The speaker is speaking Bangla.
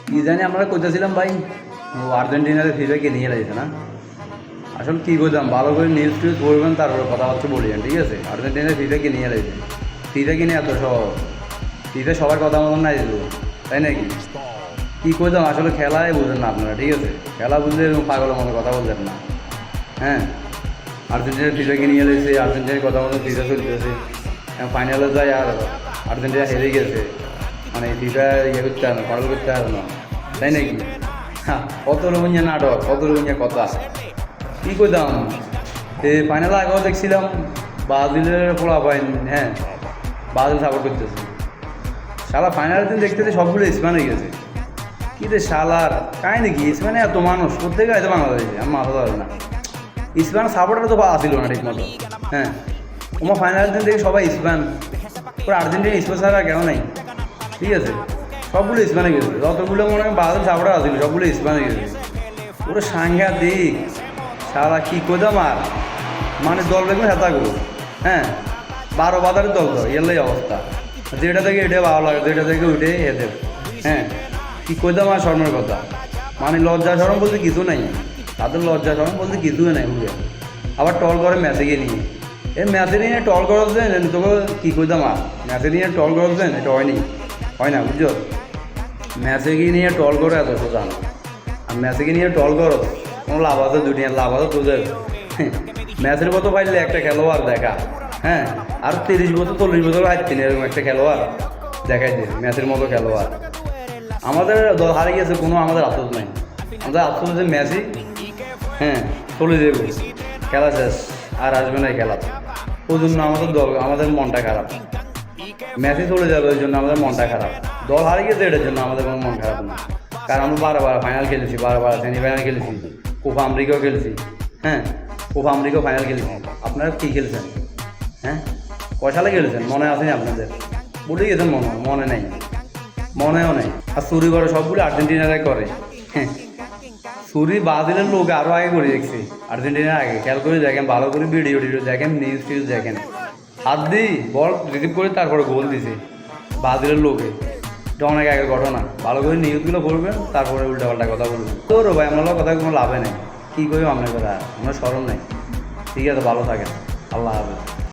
কি জানি আমরা কইতেছিলাম ভাই, ও আর্জেন্টিনারে ফিফাকে নিয়ে লাগছে না। আসলে কী করতাম, ভালো করে নিউজ টিউজ পড়বেন, তারপরে কথাবার্তা বলিয়েন, ঠিক আছে? আর্জেন্টিনার ফিফাকে নিয়ে লাগছে, ফিফাকে নিয়ে এত সহজ, ফিফা সবার কথা মতন নাই দিল, তাই নাকি? কী করতাম, আসলে খেলাই বুঝেন না আপনারা, ঠিক আছে? খেলা বুঝলে পাগলের মতো কথা বলতেন না। হ্যাঁ, আর্জেন্টিনার ফিফাকে নিয়ে লাগছে, আর্জেন্টিনার কথা মতো ফিফা চলতেছে, ফাইনালে যায় আর আর্জেন্টিনা হেরে গেছে, মানে ফিফা ইয়ে করতে হবে না, কন্ট্রোল করতে হবে না, তাই নাকি? হ্যাঁ, কত রকম নাটক, কত রকম কথা। কী করতাম, ফাইনালে আগেও দেখছিলাম ব্রাজিলের পোলা পাইন, হ্যাঁ ব্রাজিল সাপোর্ট করতেছে। শালা ফাইনালের দিন দেখতেছে সবগুলো স্পেন হয়ে গেছে। কী রে শালার কাহিনি কি? স্পেনে এত মানুষ প্রত্যেকে হয়তো বাংলাদেশে, আমার মাথা ধরে না। স্পেন সাপোর্টার তো আসিল না ঠিক মতো। হ্যাঁ, তোমার ফাইনালের দিন দেখি সবাই স্পেন, পুরো আর্জেন্টিনা স্পেন ছাড়া কেন নাই, ঠিক আছে? সবগুলো স্পেনে গেছে, যতগুলো মনে হয় ব্রাজিল সাপোর্টার আসিল সবগুলো স্পেনে গেছে। পুরো সাংঘাতিক শালা, কী করতাম আর, মানে দল দেখবেন হেতা করো। হ্যাঁ, 12 বাজারের দল তো এলাই অবস্থা, যেটা থেকে এটা ভালো লাগে, যেটা থেকে উঠে এদের। হ্যাঁ, কী করতাম আর শর্মের কথা, মানে লজ্জা শরম বলতে কিছু নাই, তাদের লজ্জা শরম বলতে কিছুই নাই বুঝে। আবার টল করে ম্যাচে গিয়ে নিয়ে, এই ম্যাচে নিয়ে টল করছেন, তোকে কী করতাম আর, ম্যাচে নিয়ে টল করছেন, এটা হয়নি, হয় না বুঝছো? ম্যাচে গিয়ে নিয়ে টল করে এত সোজা না, আর ম্যাচে গিয়ে নিয়ে টল করো কোনো লাভ আছে? দুনিয়ার লাভ আছে তোদের? ম্যাচের মতো পাইলে একটা খেলোয়াড় দেখা, হ্যাঁ, আর 30 বছর 40 বছর হাঁটছেন এরকম একটা খেলোয়াড় দেখাই দিয়ে, ম্যাচের মতো খেলোয়াড়। আমাদের দল হারে গেছে, কোনো আমাদের আফসোস নাই, আমাদের আফসোস হচ্ছে ম্যাচই, হ্যাঁ চলে যাবো, খেলা শেষ, আর আসবে না খেলা, ওই জন্য আমাদের দল, আমাদের মনটা খারাপ। ম্যাচে চলে যাবে ওই জন্য আমাদের মনটা খারাপ, দল হারে গেছে এটার জন্য আমাদের কোনো মন খারাপ না। কারণ আমরা বারবার ফাইনাল খেলেছি, বারবার সেমিফাইনাল খেলেছি, কোপা আমেরিকাও খেলেছি, হ্যাঁ কোপা আমেরিকাও ফাইনাল খেলেছি। আপনারা কী খেলছেন? হ্যাঁ, কয় সালে খেলেছেন মনে আসেনি আপনাদের? ভুলে গেছেন মনে নেই, মনেও নেই। আর চুরি করে সবগুলো আর্জেন্টিনারাই করে। হ্যাঁ, চুরি ব্রাজিলের লোক আরও আগে করে দেখছি, আর্জেন্টিনার আগে। খেয়াল করে দেখেন, ভালো করে ভিডিও টিডিও দেখেন, নিউজ টিউজ দেখেন, হাত দিই বল রিসিভ করে তারপরে গোল দিছে ব্রাজিলের লোকে। এটা অনেক আগের ঘটনা, ভালো করে নিউজগুলো পড়বেন, তারপরে উল্টাপাল্টা কথা বলবেন। তো ভাই আমরা কথা কোনো লাভে নেই, কী করি আপনার কথা, আমরা স্মরণ নেই। ঠিক আছে, ভালো থাকেন, আল্লাহ হাফেজ।